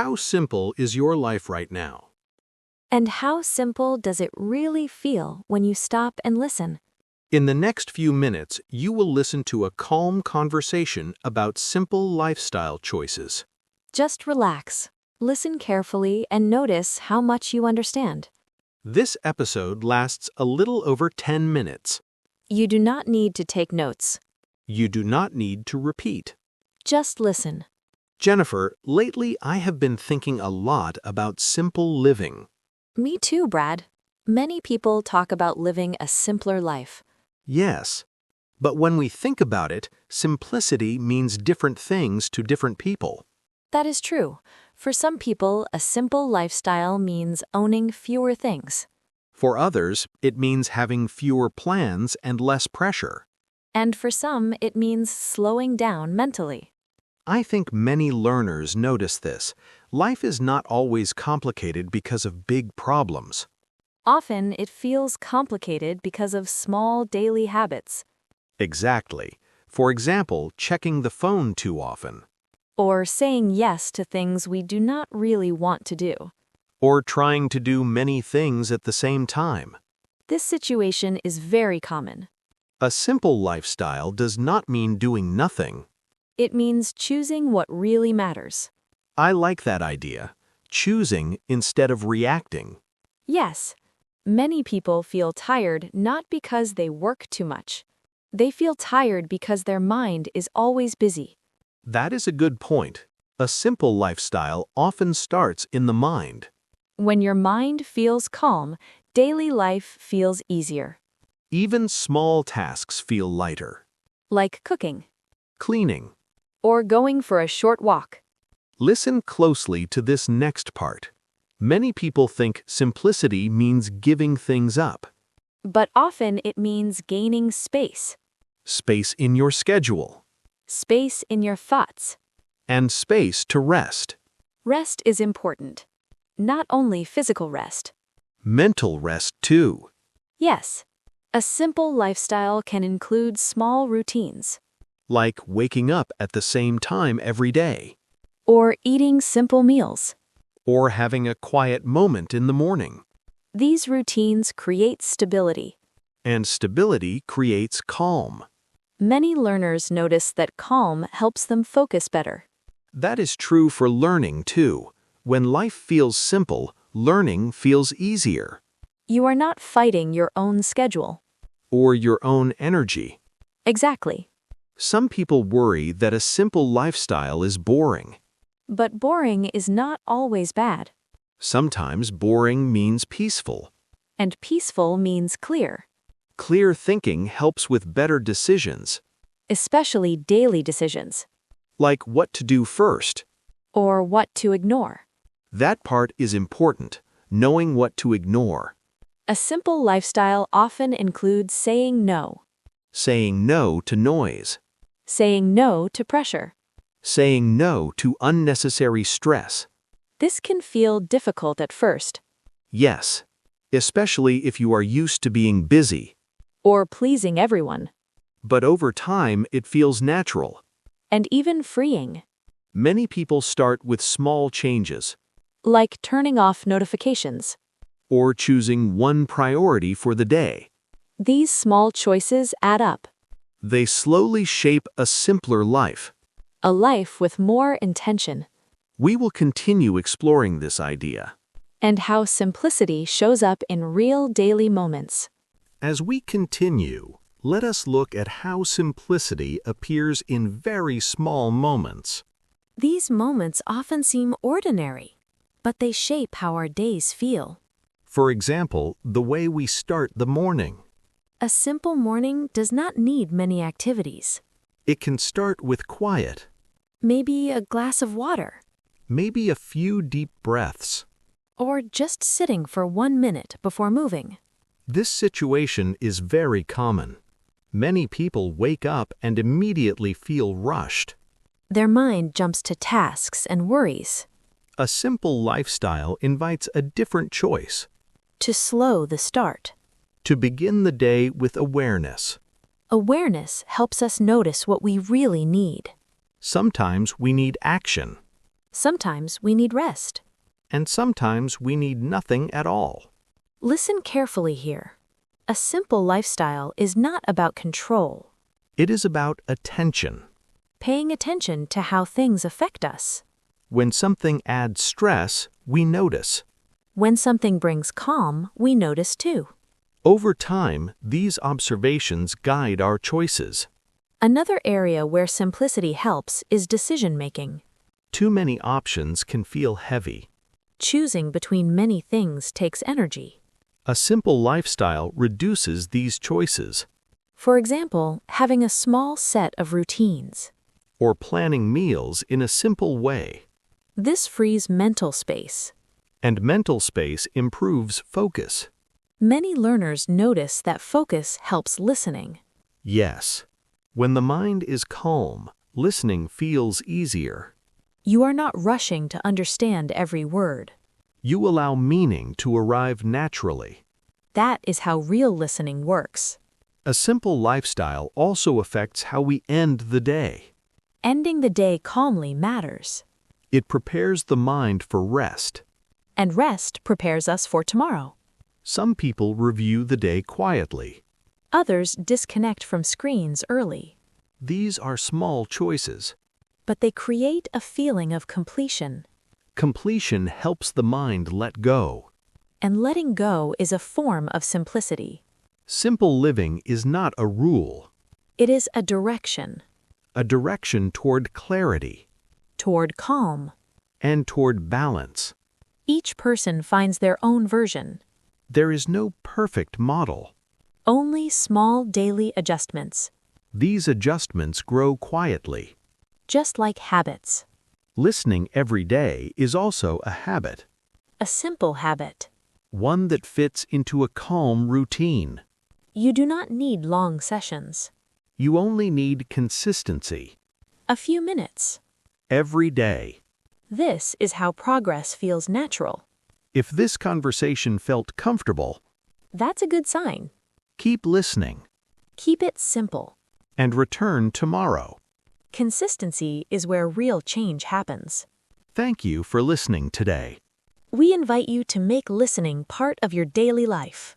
How simple is your life right now? And how simple does it really feel when you stop and listen? In the next few minutes, you will listen to a calm conversation about simple lifestyle choices. Just relax, listen carefully, and notice how much you understand. This episode lasts a little over 10 minutes. You do not need to take notes. You do not need to repeat. Just listen. Jennifer, lately I have been thinking a lot about simple living. Me too, Brad. Many people talk about living a simpler life. Yes, but when we think about it, simplicity means different things to different people. That is true. For some people, a simple lifestyle means owning fewer things. For others, it means having fewer plans and less pressure. And for some, it means slowing down mentally. I think many learners notice this. Life is not always complicated because of big problems. Often, it feels complicated because of small daily habits. Exactly. For example, checking the phone too often. Or saying yes to things we do not really want to do. Or trying to do many things at the same time. This situation is very common. A simple lifestyle does not mean doing nothing. It means choosing what really matters. I like that idea. Choosing instead of reacting. Yes, many people feel tired not because they work too much. They feel tired because their mind is always busy. That is a good point. A simple lifestyle often starts in the mind. When your mind feels calm, daily life feels easier. Even small tasks feel lighter. Like cooking. Cleaning. Or going for a short walk. Listen closely to this next part. Many people think simplicity means giving things up. But often it means gaining space. Space in your schedule. Space in your thoughts. And space to rest. Rest is important. Not only physical rest. Mental rest too. Yes, a simple lifestyle can include small routines. Like waking up at the same time every day. Or eating simple meals. Or having a quiet moment in the morning. These routines create stability. And stability creates calm. Many learners notice that calm helps them focus better. That is true for learning too. When life feels simple, learning feels easier. You are not fighting your own schedule. Or your own energy. Exactly. Some people worry that a simple lifestyle is boring. But boring is not always bad. Sometimes boring means peaceful. And peaceful means clear. Clear thinking helps with better decisions. Especially daily decisions. Like what to do first. Or what to ignore. That part is important, knowing what to ignore. A simple lifestyle often includes saying no. Saying no to noise. Saying no to pressure. Saying no to unnecessary stress. This can feel difficult at first. Yes, especially if you are used to being busy. Or pleasing everyone. But over time, it feels natural. And even freeing. Many people start with small changes. Like turning off notifications. Or choosing one priority for the day. These small choices add up. They slowly shape a simpler life. A life with more intention. We will continue exploring this idea. And how simplicity shows up in real daily moments. As we continue, let us look at how simplicity appears in very small moments. These moments often seem ordinary, but they shape how our days feel. For example, the way we start the morning. A simple morning does not need many activities. It can start with quiet. Maybe a glass of water. Maybe a few deep breaths. Or just sitting for 1 minute before moving. This situation is very common. Many people wake up and immediately feel rushed. Their mind jumps to tasks and worries. A simple lifestyle invites a different choice. To slow the start. To begin the day with awareness. Awareness helps us notice what we really need. Sometimes we need action. Sometimes we need rest. And sometimes we need nothing at all. Listen carefully here. A simple lifestyle is not about control. It is about attention. Paying attention to how things affect us. When something adds stress, we notice. When something brings calm, we notice too. Over time, these observations guide our choices. Another area where simplicity helps is decision-making. Too many options can feel heavy. Choosing between many things takes energy. A simple lifestyle reduces these choices. For example, having a small set of routines. Or planning meals in a simple way. This frees mental space. And mental space improves focus. Many learners notice that focus helps listening. Yes. When the mind is calm, listening feels easier. You are not rushing to understand every word. You allow meaning to arrive naturally. That is how real listening works. A simple lifestyle also affects how we end the day. Ending the day calmly matters. It prepares the mind for rest. And rest prepares us for tomorrow. Some people review the day quietly. Others disconnect from screens early. These are small choices. But they create a feeling of completion. Completion helps the mind let go. And letting go is a form of simplicity. Simple living is not a rule. It is a direction. A direction toward clarity. Toward calm. And toward balance. Each person finds their own version. There is no perfect model. Only small daily adjustments. These adjustments grow quietly. Just like habits. Listening every day is also a habit. A simple habit. One that fits into a calm routine. You do not need long sessions. You only need consistency. A few minutes. Every day. This is how progress feels natural. If this conversation felt comfortable, that's a good sign. Keep listening. Keep it simple. And return tomorrow. Consistency is where real change happens. Thank you for listening today. We invite you to make listening part of your daily life.